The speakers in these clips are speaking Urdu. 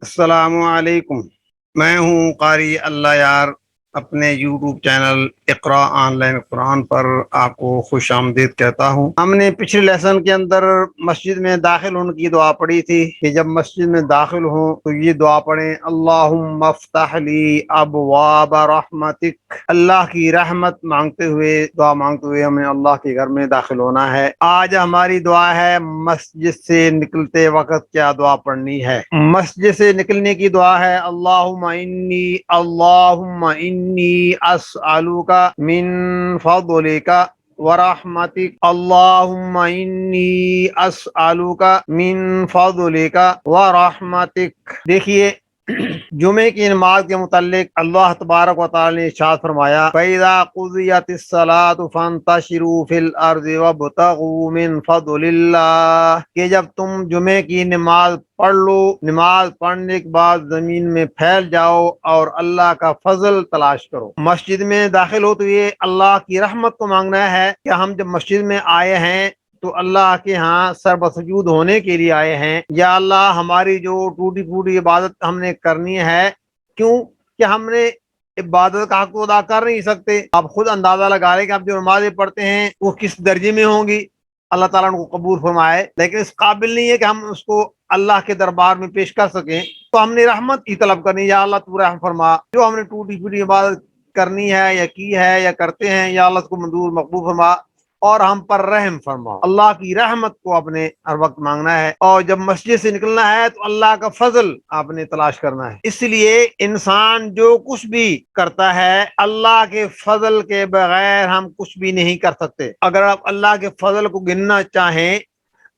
السلام علیکم۔ میں ہوں قاری اللہ یار، اپنے YouTube channel Iqra online Quran پر آپ کو خوش آمدید کہتا ہوں۔ ہم نے پچھلے لیسن کے اندر مسجد میں داخل ہونے کی دعا پڑھی تھی کہ جب مسجد میں داخل ہوں تو یہ دعا پڑھیں، اللہم افتح لی ابواب رحمتک۔ اللہ کی رحمت مانگتے ہوئے، دعا مانگتے ہوئے ہمیں اللہ کے گھر میں داخل ہونا ہے۔ آج ہماری دعا ہے مسجد سے نکلتے وقت کیا دعا پڑھنی ہے۔ مسجد سے نکلنے کی دعا ہے، اللہم انی اسألوک من فضلک ورحمتک، اللہم انی اسألوک من فضلک ورحمتک۔ دیکھیے، جمعے کی نماز کے متعلق اللہ تبارک و تعالی نے ارشاد فرمایا، فَإِذَا قُضِيَتِ الصَّلَاةُ فَانتَشِرُوا فِي الْأَرْضِ وَابْتَغُوا مِن فَضْلِ اللَّهِ، کہ جب تم جمعے کی نماز پڑھ لو، نماز پڑھنے کے بعد زمین میں پھیل جاؤ اور اللہ کا فضل تلاش کرو۔ مسجد میں داخل ہو تو یہ اللہ کی رحمت کو مانگنا ہے کہ ہم جب مسجد میں آئے ہیں تو اللہ کے ہاں سر بسجود ہونے کے لیے آئے ہیں۔ یا اللہ، ہماری جو ٹوٹی پھوٹی عبادت ہم نے کرنی ہے، کیوں کہ ہم نے عبادت کا حق تو ادا کر نہیں سکتے۔ آپ خود اندازہ لگا لیں کہ آپ جو نمازیں پڑھتے ہیں وہ کس درجے میں ہوں گی۔ اللہ تعالیٰ ان کو قبول فرمائے، لیکن اس قابل نہیں ہے کہ ہم اس کو اللہ کے دربار میں پیش کر سکیں، تو ہم نے رحمت کی طلب کرنی، یا اللہ تو رحم فرما، جو ہم نے ٹوٹی پھوٹی عبادت کرنی ہے یا کی ہے یا کرتے ہیں، یا اللہ اس کو منظور مقبول فرما اور ہم پر رحم فرما۔ اللہ کی رحمت کو آپ نے ہر وقت مانگنا ہے، اور جب مسجد سے نکلنا ہے تو اللہ کا فضل آپ نے تلاش کرنا ہے۔ اس لیے انسان جو کچھ بھی کرتا ہے، اللہ کے فضل کے بغیر ہم کچھ بھی نہیں کر سکتے۔ اگر آپ اللہ کے فضل کو گننا چاہیں،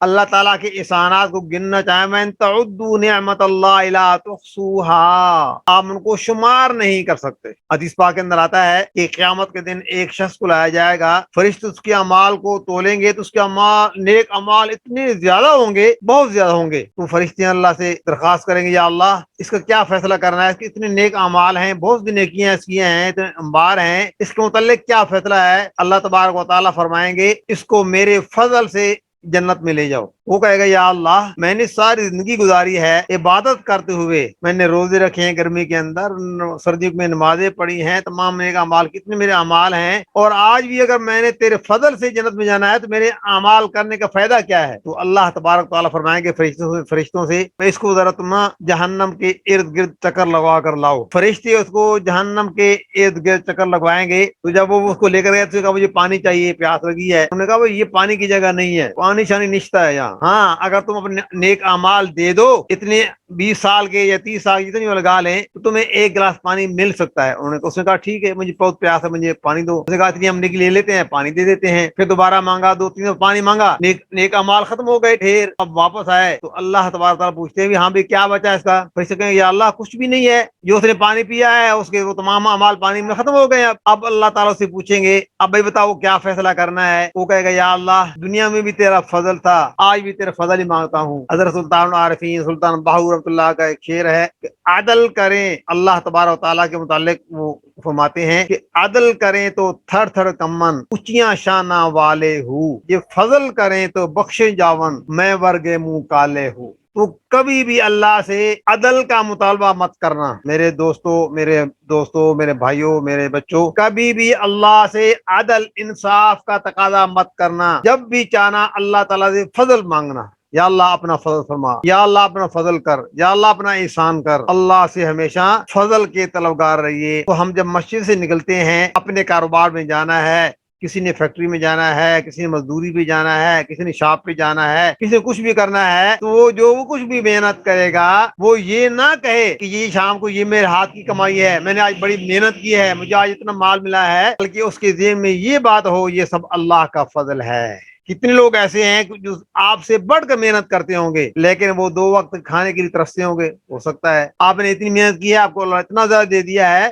اللہ تعالیٰ کے احسانات کو گننا چاہیں، وَإِن تَعُدُّوا نِعْمَتَ اللَّهِ لَا تُحْصُوهَا، آپ ان کو شمار نہیں کر سکتے۔ حدیث پاک کے اندر آتا ہے کہ قیامت کے دن ایک شخص کو لایا جائے گا، فرشتے اس کے اعمال کو تولیں گے تو اس کے اعمال، نیک اعمال اتنے زیادہ ہوں گے، بہت زیادہ ہوں گے، تو فرشتے اللہ سے درخواست کریں گے، یا اللہ اس کا کیا فیصلہ کرنا ہے، اس کے اتنے نیک اعمال ہیں، بہت سی نیکیاں اس کی ہیں، اتنے انبار ہیں، اس کے متعلق کیا فیصلہ ہے؟ اللہ تبارک و تعالیٰ فرمائیں گے، اس کو میرے فضل سے جنت میں لے جاؤ۔ وہ کہے گا، یا اللہ میں نے ساری زندگی گزاری ہے عبادت کرتے ہوئے، میں نے روزے رکھے ہیں گرمی کے اندر، سردیوں میں نمازیں پڑھی ہیں، تمام نیک اعمال، کتنے میرے اعمال ہیں، اور آج بھی اگر میں نے تیرے فضل سے جنت میں جانا ہے تو میرے اعمال کرنے کا فائدہ کیا ہے؟ تو اللہ تبارک تعالیٰ فرمائیں گے فرشتوں سے اس کو ذرا تم جہنم کے ارد گرد چکر لگوا کر لاؤ۔ فرشتے اس کو جہنم کے ارد گرد چکر لگوائیں گے، تو جب وہ اس کو لے کر گئے تو کہا مجھے پانی چاہیے، پیاس لگی ہے، انہوں نے کہا بھائی یہ پانی کی جگہ نہیں ہے، پانی شانی نشتا ہے یہاں، ہاں اگر تم اپنے نیک اعمال دے دو، اتنے 20 سال کے یا 30 سال جتنی وہ لگا لیں، تو تمہیں ایک گلاس پانی مل سکتا ہے۔ اس نے کہا ٹھیک ہے، مجھے بہت پیاس ہے، مجھے پانی دو۔ اس نے کہا اتنی ہم لے لیتے ہیں، پانی دے دیتے ہیں۔ پھر دوبارہ مانگا، 2 3 پانی مانگا، نیک اعمال ختم ہو گئے ڈھیر۔ اب واپس آئے تو اللہ تبارک تعالیٰ پوچھتے ہیں ہاں بھی کیا بچا اس کا؟ پھر سے کہیں یا اللہ کچھ بھی نہیں ہے، جو اس نے پانی پیا ہے اس کے وہ تمام اعمال پانی میں ختم ہو گئے۔ اب اللہ تعالیٰ سے پوچھیں گے اب بھائی بتاؤ کیا فیصلہ کرنا ہے؟ وہ کہے گا یا اللہ دنیا میں بھی تیرا فضل تھا، آج بھی تیرا فضل ہی مانگتا ہوں۔ حضرت سلطان عارفین سلطان باہو رحمۃ اللہ کا ایک شعر ہے کہ عدل کریں، اللہ تبارک و تعالیٰ کے متعلق وہ فرماتے ہیں کہ عدل کریں تو تھر تھر کمن اونچیاں شانہ والے ہوں، یہ فضل کریں تو بخشے جاون میں ورگے منہ کالے ہوں۔ تو کبھی بھی اللہ سے عدل کا مطالبہ مت کرنا میرے دوستوں، میرے بھائیوں، میرے بچوں، کبھی بھی اللہ سے عدل انصاف کا تقاضا مت کرنا۔ جب بھی چاہنا اللہ تعالیٰ سے فضل مانگنا، یا اللہ اپنا فضل فرما، یا اللہ اپنا فضل کر، یا اللہ اپنا احسان کر۔ اللہ سے ہمیشہ فضل کے طلبگار رہیے۔ تو ہم جب مسجد سے نکلتے ہیں، اپنے کاروبار میں جانا ہے، کسی نے فیکٹری میں جانا ہے، کسی نے مزدوری پہ جانا ہے، کسی نے شاپ پہ جانا ہے، کسی نے کچھ بھی کرنا ہے، تو وہ کچھ بھی محنت کرے گا، وہ یہ نہ کہے کہ یہ شام کو یہ میرے ہاتھ کی کمائی ہے، میں نے آج بڑی محنت کی ہے، مجھے آج اتنا مال ملا ہے، بلکہ اس کے ذہن میں یہ بات ہو یہ سب اللہ کا فضل ہے۔ کتنے لوگ ایسے ہیں جو آپ سے بڑھ کر محنت کرتے ہوں گے، لیکن وہ 2 وقت کھانے کے لیے ترستے ہوں گے۔ ہو سکتا ہے آپ نے اتنی محنت کی ہے، آپ کو اللہ اتنا زیادہ دے دیا ہے،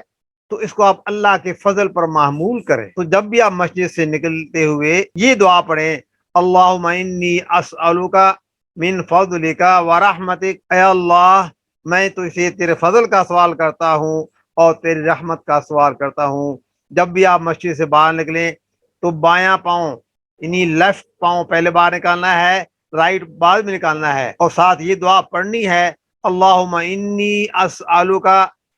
تو اس کو آپ اللہ کے فضل پر محمول کریں۔ تو جب بھی آپ مسجد سے نکلتے ہوئے یہ دعا پڑھیں، اللہم انی اسألوک من فضلک ورحمتک، اے اللہ میں تو اسے تیرے فضل کا سوال کرتا ہوں اور تیری رحمت کا سوال کرتا ہوں۔ جب بھی آپ مسجد سے باہر نکلیں تو بایاں پاؤں یعنی لیفٹ پاؤں پہلے باہر نکالنا ہے، رائٹ بعد میں نکالنا ہے، اور ساتھ یہ دعا پڑھنی ہے، اللہم انی اسألک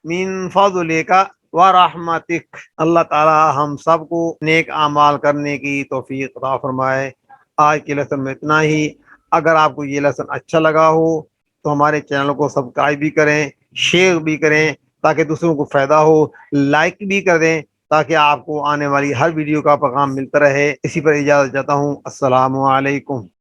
من فضلک ورحمتک۔ اللہ تعالی ہم سب کو نیک اعمال کرنے کی توفیق عطا فرمائے۔ آج کے لیسن میں اتنا ہی۔ اگر آپ کو یہ لیسن اچھا لگا ہو تو ہمارے چینل کو سبسکرائب بھی کریں، شیئر بھی کریں تاکہ دوسروں کو فائدہ ہو، لائک بھی کر دیں تاکہ آپ کو آنے والی ہر ویڈیو کا پیغام ملتا رہے۔ اسی پر اجازت چاہتا ہوں۔ السلام علیکم۔